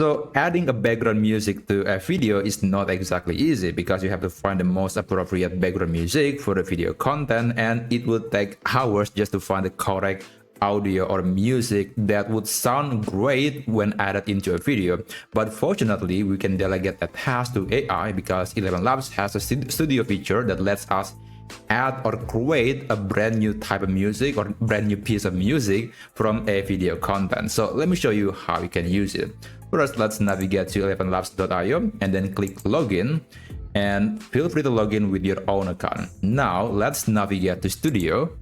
So adding a background music to a video is not exactly easy because you have to find the most appropriate background music for the video content, and it will take hours just to find the correct audio or music that would sound great when added into a video. But fortunately, we can delegate that task to AI because ElevenLabs has a studio feature that lets us add or create a brand new type of music or brand new piece of music from a video content. So let me show you how you can use it. First, let's navigate to ElevenLabs.io and then click login, and feel free to log in with your own account. Now let's navigate to studio,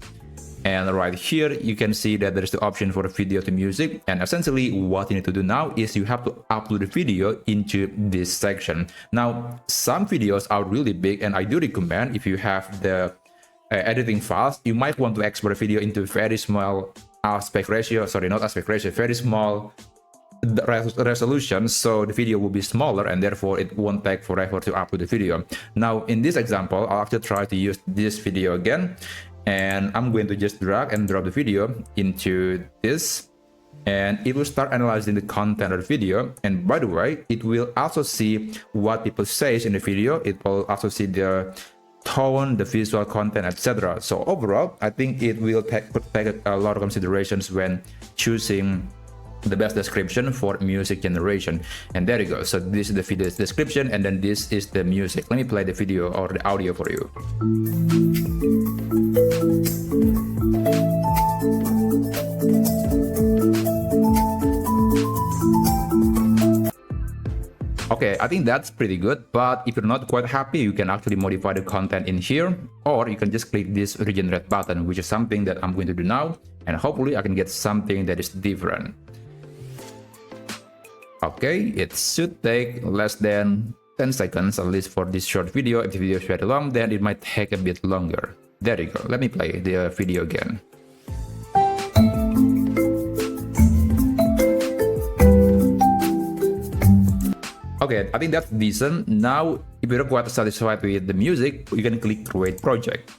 and right here you can see that there is the option for video to music, and essentially what you need to do now is you have to upload the video into this section. Now some videos are really big, and I do recommend, if you have the editing files, you might want to export a video into very small aspect ratio, very small resolution, so the video will be smaller and therefore it won't take forever to upload the video. Now in this example, I'll actually try to use this video again, and I'm going to just drag and drop the video into this, and it will start analyzing the content of the video. And by the way, it will also see what people say in the video. It will also see the tone, the visual content, etc. So overall, I think it will take a lot of considerations when choosing the best description for music generation. And there you go. So this is the video description, and then this is the music. Let me play the video or the audio for you. Okay, I think that's pretty good, but if you're not quite happy, you can actually modify the content in here, or you can just click this regenerate button, which is something that I'm going to do now, and hopefully I can get something that is different. Okay, it should take less than 10 seconds, at least for this short video. If the video is very long, then it might take a bit longer. There you go. Let me play the video again. Okay, I think that's decent. Now, if you're quite satisfied with the music, you can click create project.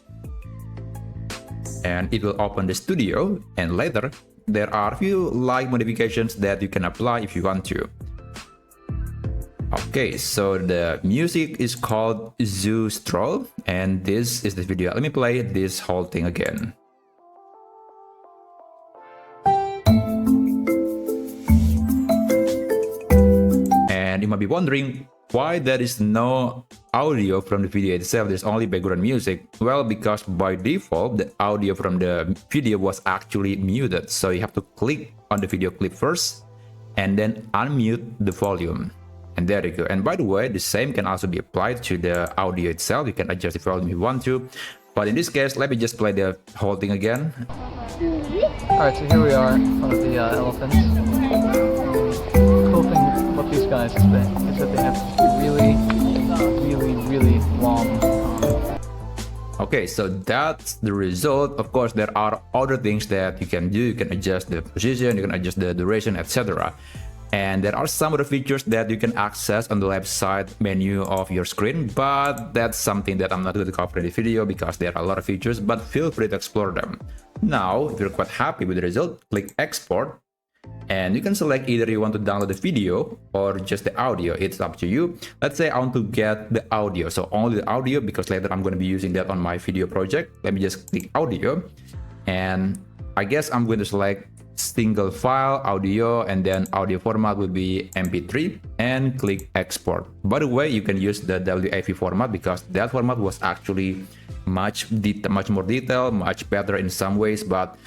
And it will open the studio, and later, there are a few light modifications that you can apply if you want to. Okay, so the music is called Zoo Stroll, and this is the video. Let me play this whole thing again. And you might be wondering why there is no audio from the video itself. There's only background music. Well, because by default, the audio from the video was actually muted. So you have to click on the video clip first and then unmute the volume. And there you go. And by the way, the same can also be applied to the audio itself. You can adjust the volume if you want to. But in this case, let me just play the whole thing again. Alright, so here we are in front of the elephants. Cool thing about these guys is that they have really long Okay, so that's the result. Of course, there are other things that you can do. You can adjust the position, you can adjust the duration, etc. And there are some other features that you can access on the left side menu of your screen, but that's something that I'm not going to cover in the video because there are a lot of features, but feel free to explore them. Now, if you're quite happy with the result, click export, and you can select either you want to download the video or just the audio. It's up to you. Let's say I want to get the audio, so only the audio, because later I'm going to be using that on my video project. Let me just click audio, and I guess I'm going to select single file audio, and then audio format will be MP3, and click export. By the way, you can use the WAV format because that format was actually much more detailed, much better in some ways, but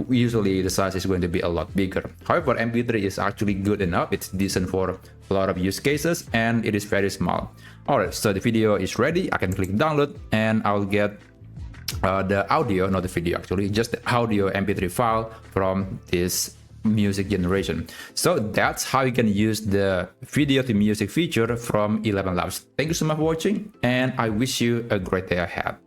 usually the size is going to be a lot bigger. However, MP3 is actually good enough. It's decent for a lot of use cases, and it is very small. Alright, so the video is ready. I can click download, and I'll get the audio, not the video actually, just the audio MP3 file from this music generation. So that's how you can use the video to music feature from ElevenLabs. Thank you so much for watching, and I wish you a great day ahead.